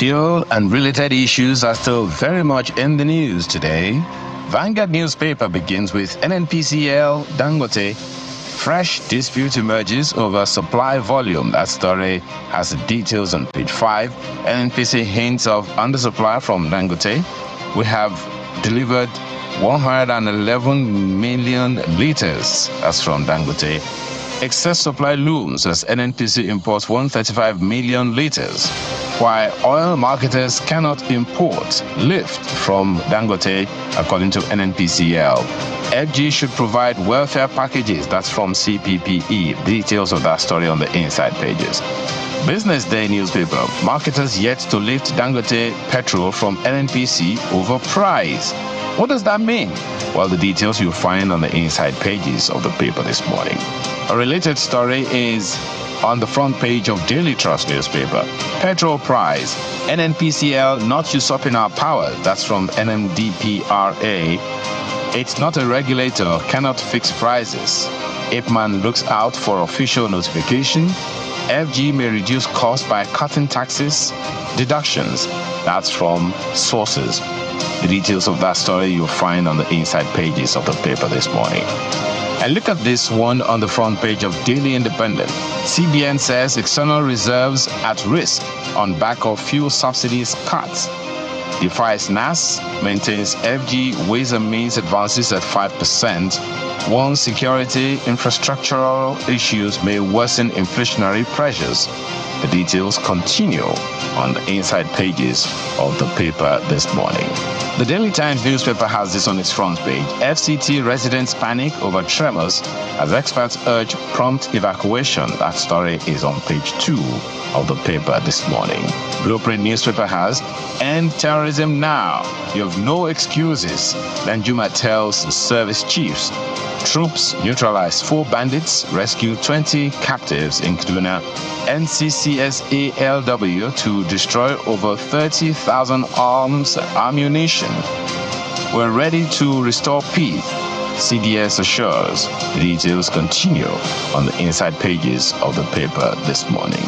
Fuel and related issues are still very much in the news today. Vanguard newspaper begins with NNPCL Dangote. Fresh dispute emerges over supply volume. That story has the details on page 5. NNPC hints of undersupply from Dangote. We have delivered 111 million liters. That's from Dangote. Excess supply looms as NNPC imports 135 million liters, while oil marketers cannot import lift from Dangote, according to NNPCL. FG should provide welfare packages. That's from CPPE. Details of that story on the inside pages. Business Day newspaper. Marketers yet to lift Dangote petrol from NNPC over price. What does that mean? Well, the details you'll find on the inside pages of the paper this morning. A related story is on the front page of Daily Trust newspaper. Petrol price. NNPCL not usurping our powers. That's from NMDPRA. It's not a regulator, cannot fix prices. Ipman looks out for official notification. FG may reduce costs by cutting taxes, deductions. That's from sources. The details of that story you'll find on the inside pages of the paper this morning. And look at this one on the front page of Daily Independent. CBN says external reserves at risk on back of fuel subsidies cuts. Defies NAS, maintains FG Ways and Means advances at 5%. Warns security infrastructural issues may worsen inflationary pressures. The details continue on the inside pages of the paper this morning. The Daily Times newspaper has this on its front page. FCT residents panic over tremors as experts urge prompt evacuation. That story is on page 2 of the paper this morning. Blueprint newspaper has end terrorism now. You have no excuses. Danjuma tells service chiefs. Troops neutralize 4 bandits, rescue 20 captives in Kaduna. NCCSALW to destroy over 30,000 arms ammunition. We're ready to restore peace, CDS assures. The details continue on the inside pages of the paper this morning.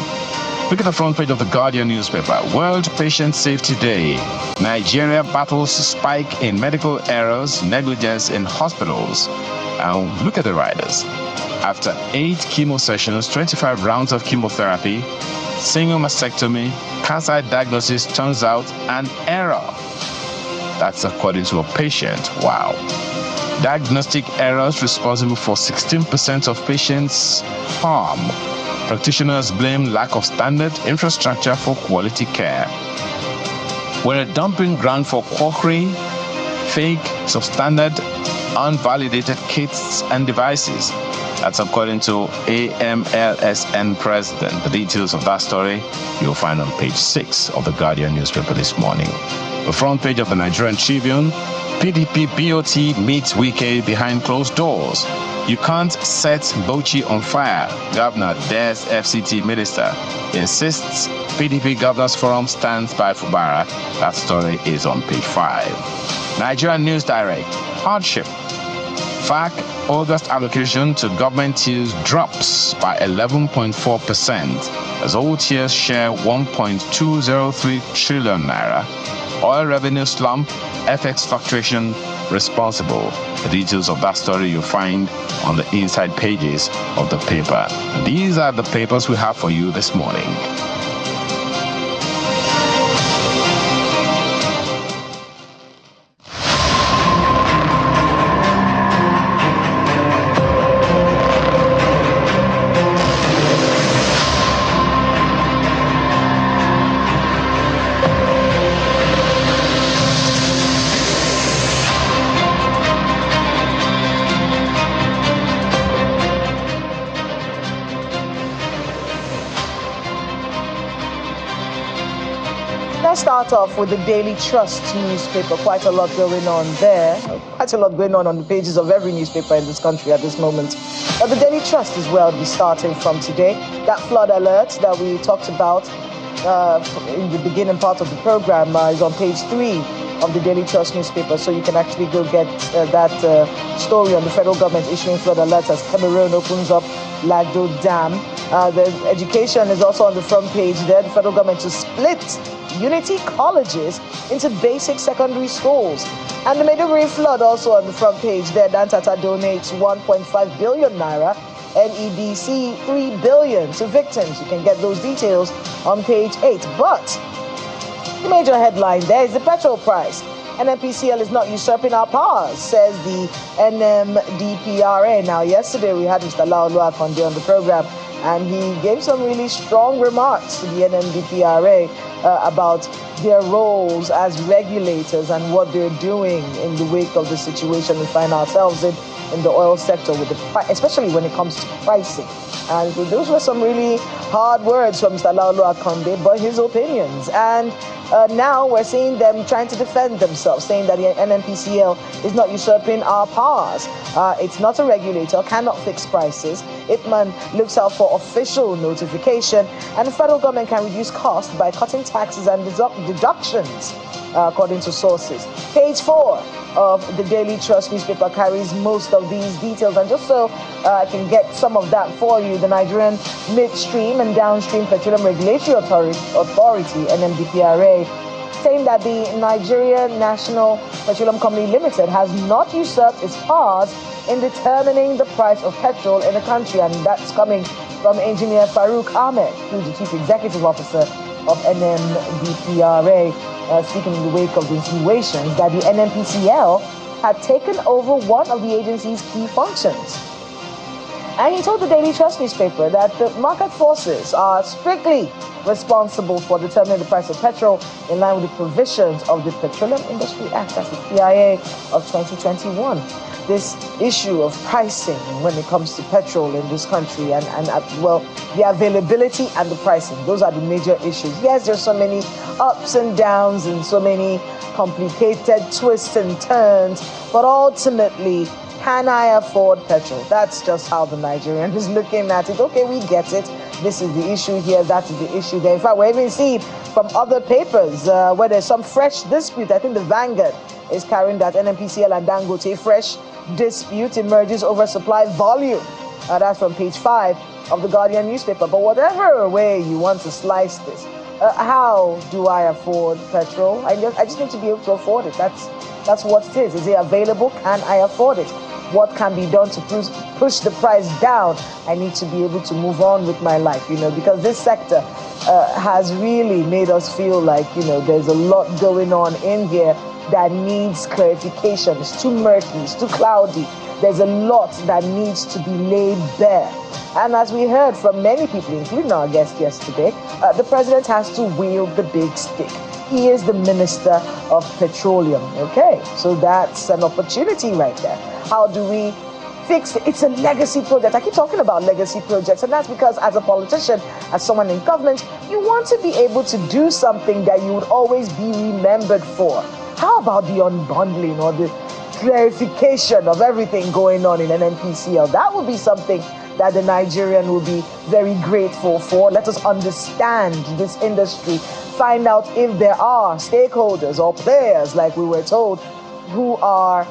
Look at the front page of the Guardian newspaper. World Patient Safety Day. Nigeria battles spike in medical errors, negligence in hospitals. And look at the riders. After 8 chemo sessions, 25 rounds of chemotherapy, single mastectomy, cancer diagnosis turns out an error. That's according to a patient. Wow. Diagnostic errors responsible for 16% of patients' harm. Practitioners blame lack of standard infrastructure for quality care. We're a dumping ground for quackery, fake, substandard, unvalidated kits and devices. That's according to AMLSN president. The details of that story you'll find on page 6 of the Guardian newspaper this morning. The front page of the Nigerian Tribune. PDP BOT meets Wike behind closed doors. You can't set Bauchi on fire. Governor dares FCT minister. Insists PDP Governors Forum stands by Fubara. That story is on page 5. Nigerian News Direct. Hardship. FAC August allocation to government tiers drops by 11.4% as old tiers share 1.203 trillion naira. Oil revenue slump, FX fluctuation responsible. The details of that story you'll find on the inside pages of the paper. And these are the papers we have for you this morning. Let's start off with the Daily Trust newspaper. Quite a lot going on there. Quite a lot going on the pages of every newspaper in this country at this moment. But the Daily Trust is where I'll be starting from today. That flood alert that we talked about in the beginning part of the program is on page 3 of the Daily Trust newspaper. So you can actually go get that story on the federal government issuing flood alerts as Cameroon opens up Lagdo Dam. The education is also on the front page there. The federal government to split Unity colleges into basic secondary schools. And the Maiduguri flood also on the front page there. Dantata donates 1.5 billion naira. NEDC 3 billion to victims. You can get those details on page 8. But the major headline there is the petrol price. NNPCL is not usurping our powers, says the NMDPRA. Now, yesterday we had Mr. Laolu Akonde on the program, and he gave some really strong remarks to the NMDPRA about their roles as regulators and what they're doing in the wake of the situation we find ourselves in the oil sector, with especially when it comes to pricing. And those were some really hard words from Mr. Laolu Akonde, but his opinions. And now we're seeing them trying to defend themselves, saying that the NNPCL is not usurping our powers. It's not a regulator, cannot fix prices. Ipman looks out for official notification, and the federal government can reduce costs by cutting taxes and deductions, according to sources. Page 4 of the Daily Trust newspaper carries most of these details. And just so I can get some of that for you, the Nigerian Midstream and Downstream Petroleum Regulatory Authority, NMDPRA, saying that the Nigerian National Petroleum Company Limited has not usurped its powers in determining the price of petrol in the country. And that's coming from Engineer Farouk Ahmed, who's the Chief Executive Officer of NMDPRA, speaking in the wake of the insinuations that the NNPCL had taken over one of the agency's key functions. And he told the Daily Trust newspaper that the market forces are strictly responsible for determining the price of petrol in line with the provisions of the Petroleum Industry Act, that's the PIA of 2021. This issue of pricing when it comes to petrol in this country and well, the availability and the pricing, those are the major issues. Yes, there's so many ups and downs and so many complicated twists and turns, but ultimately, can I afford petrol? That's just how the Nigerian is looking at it. Okay, we get it. This is the issue here, that is the issue there. In fact, we even see from other papers where there's some fresh dispute. I think the Vanguard is carrying that NNPCL and Dangote fresh dispute emerges over supply volume. That's from page 5 of the Guardian newspaper. But whatever way you want to slice this, how do I afford petrol? I just need to be able to afford it. That's what it is. Is it available? Can I afford it? What can be done to push the price down? I need to be able to move on with my life, because this sector has really made us feel like, there's a lot going on in here that needs clarification. It's too murky, it's too cloudy. There's a lot that needs to be laid bare. And as we heard from many people, including our guest yesterday, the president has to wield the big stick. He is the Minister of Petroleum. Okay, so that's an opportunity right there. How do we fix it? It's a legacy project. I keep talking about legacy projects, and that's because as a politician, as someone in government, you want to be able to do something that you would always be remembered for. How about the unbundling or the clarification of everything going on in NNPCL? That would be something that the Nigerian will be very grateful for. Let us understand this industry, find out if there are stakeholders or players, like we were told, who are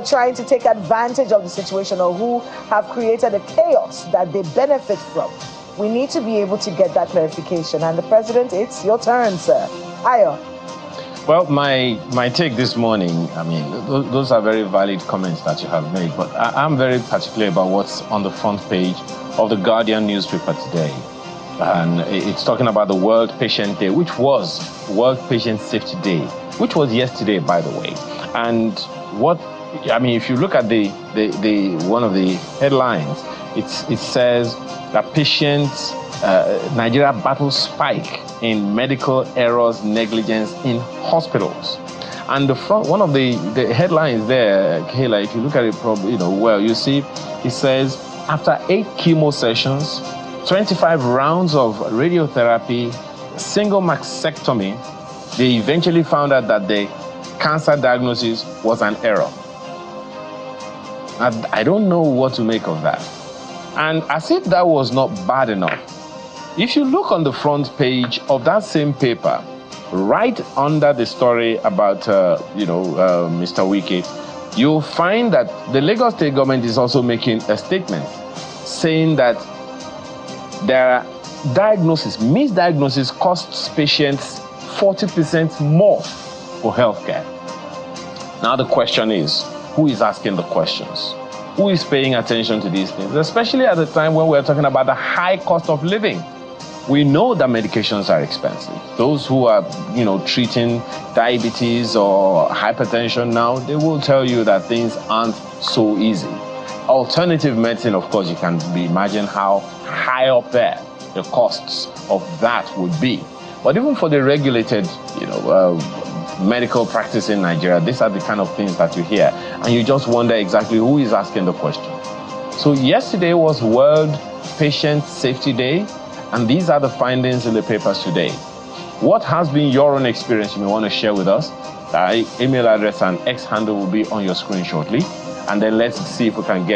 trying to take advantage of the situation or who have created a chaos that they benefit from. We need to be able to get that clarification. And the president, it's your turn, sir. Ayo. Well, my take this morning, those are very valid comments that you have made, but I'm very particular about what's on the front page of the Guardian newspaper today. And it's talking about the World Patient Day, which was World Patient Safety Day, which was yesterday, by the way. And if you look at the one of the headlines, it says that patients, Nigeria battles spike in medical errors, negligence in hospitals. And one of the headlines there, Kayla, if you look at it well, you see it says, after 8 chemo sessions, 25 rounds of radiotherapy, single mastectomy, they eventually found out that the cancer diagnosis was an error. I don't know what to make of that. And as if that was not bad enough, if you look on the front page of that same paper, right under the story about, Mr. Wike, you'll find that the Lagos State government is also making a statement saying that there are misdiagnosis costs patients 40% more for healthcare. Now the question is, who is asking the questions? Who is paying attention to these things, especially at the time when we're talking about the high cost of living? We know that medications are expensive. Those who are, treating diabetes or hypertension now, they will tell you that things aren't so easy. Alternative medicine, of course, you can imagine how high up there the costs of that would be. But even for the regulated, medical practice in Nigeria, these are the kind of things that you hear, and you just wonder exactly who is asking the question. So yesterday was World Patient Safety Day, and these are the findings in the papers today. What has been your own experience you may want to share with us? The email address and X handle will be on your screen shortly, and then let's see if we can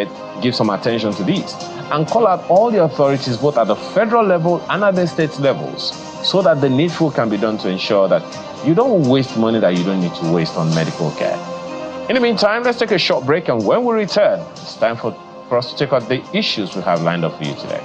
give some attention to these and call out all the authorities, both at the federal level and at the state levels, so that the needful can be done to ensure that you don't waste money that you don't need to waste on medical care. In the meantime, let's take a short break, and when we return, it's time for us to take out the issues we have lined up for you today.